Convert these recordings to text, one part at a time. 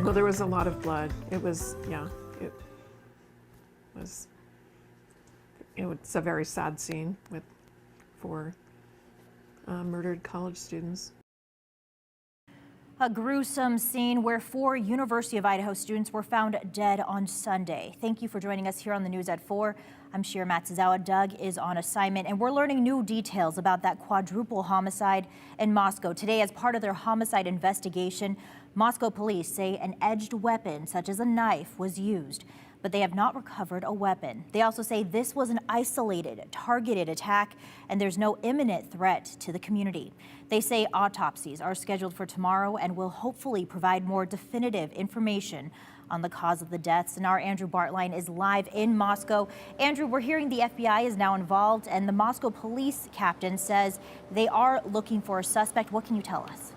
Well, there was a lot of blood. It was, yeah, was, it's a very sad scene for murdered college students. A gruesome scene where 4 University of Idaho students were found dead on Sunday. Thank you for joining us here on the news at 4. I'm Shira Matsuzawa. Doug is on assignment, and we're learning new details about that quadruple homicide in Moscow. Today, as part of their homicide investigation, Moscow police say an edged weapon, such as a knife, was used, but they have not recovered a weapon. They also say this was an isolated, targeted attack, and there's no imminent threat to the community. They say autopsies are scheduled for tomorrow and will hopefully provide more definitive information on the cause of the deaths. And our Andrew Bartline is live in Moscow. Andrew, we're hearing the FBI is now involved, and the Moscow police captain says they are looking for a suspect. What can you tell us?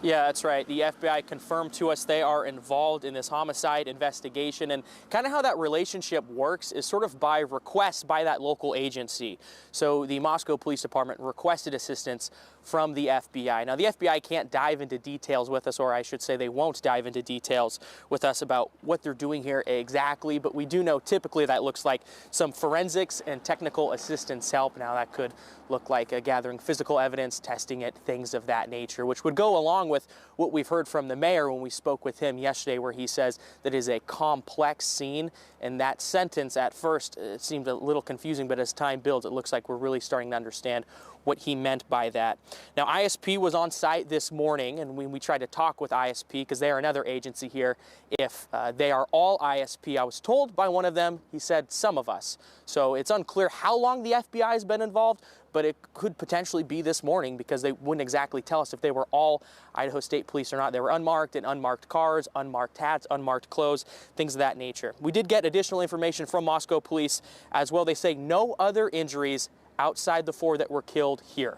Yeah, that's right. The FBI confirmed to us they are involved in this homicide investigation, and kind of how that relationship works is sort of by request by that local agency. So the Moscow Police Department requested assistance from the FBI. Now, the FBI can't dive into details with us, or I should say they won't dive into details with us about what they're doing here exactly, but we do know typically that looks like some forensics and technical assistance help. Now, that could look like gathering physical evidence, testing it, things of that nature, which would go along with what we've heard from the mayor when we spoke with him yesterday, where he says that it is a complex scene. And that sentence at first seemed a little confusing, but as time builds, it looks like we're really starting to understand what he meant by that. Now, ISP was on site this morning, and when we tried to talk with ISP, because they are another agency here, if they are all ISP. I was told by one of them, he said some of us. So it's unclear how long the FBI has been involved, but it could potentially be this morning, because they wouldn't exactly tell us if they were all Idaho State Police or not. They were unmarked in unmarked cars, unmarked hats, unmarked clothes, things of that nature. We did get additional information from Moscow Police as well. They say no other injuries outside the 4 that were killed here.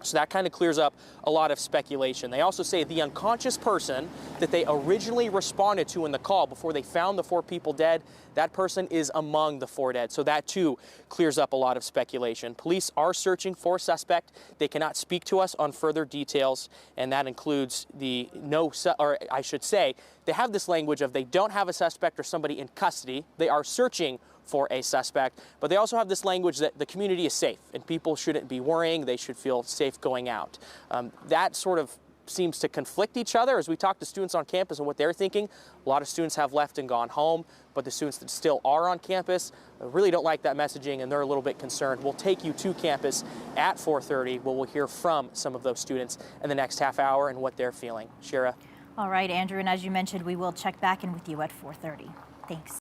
So that kind of clears up a lot of speculation. They also say the unconscious person that they originally responded to in the call before they found the 4 people dead, that person is among the 4 dead. So that too clears up a lot of speculation. Police are searching for a suspect. They cannot speak to us on further details, and that includes they have this language of they don't have a suspect or somebody in custody. They are searching for a suspect, but they also have this language that the community is safe and people shouldn't be worrying. They should feel safe going out. That sort of seems to conflict each other as we talk to students on campus and what they're thinking. A lot of students have left and gone home, but the students that still are on campus really don't like that messaging, and they're a little bit concerned. We'll take you to campus at 4:30, where we'll hear from some of those students in the next half hour and what they're feeling. Shira. All right, Andrew, and as you mentioned, we will check back in with you at 4:30. Thanks.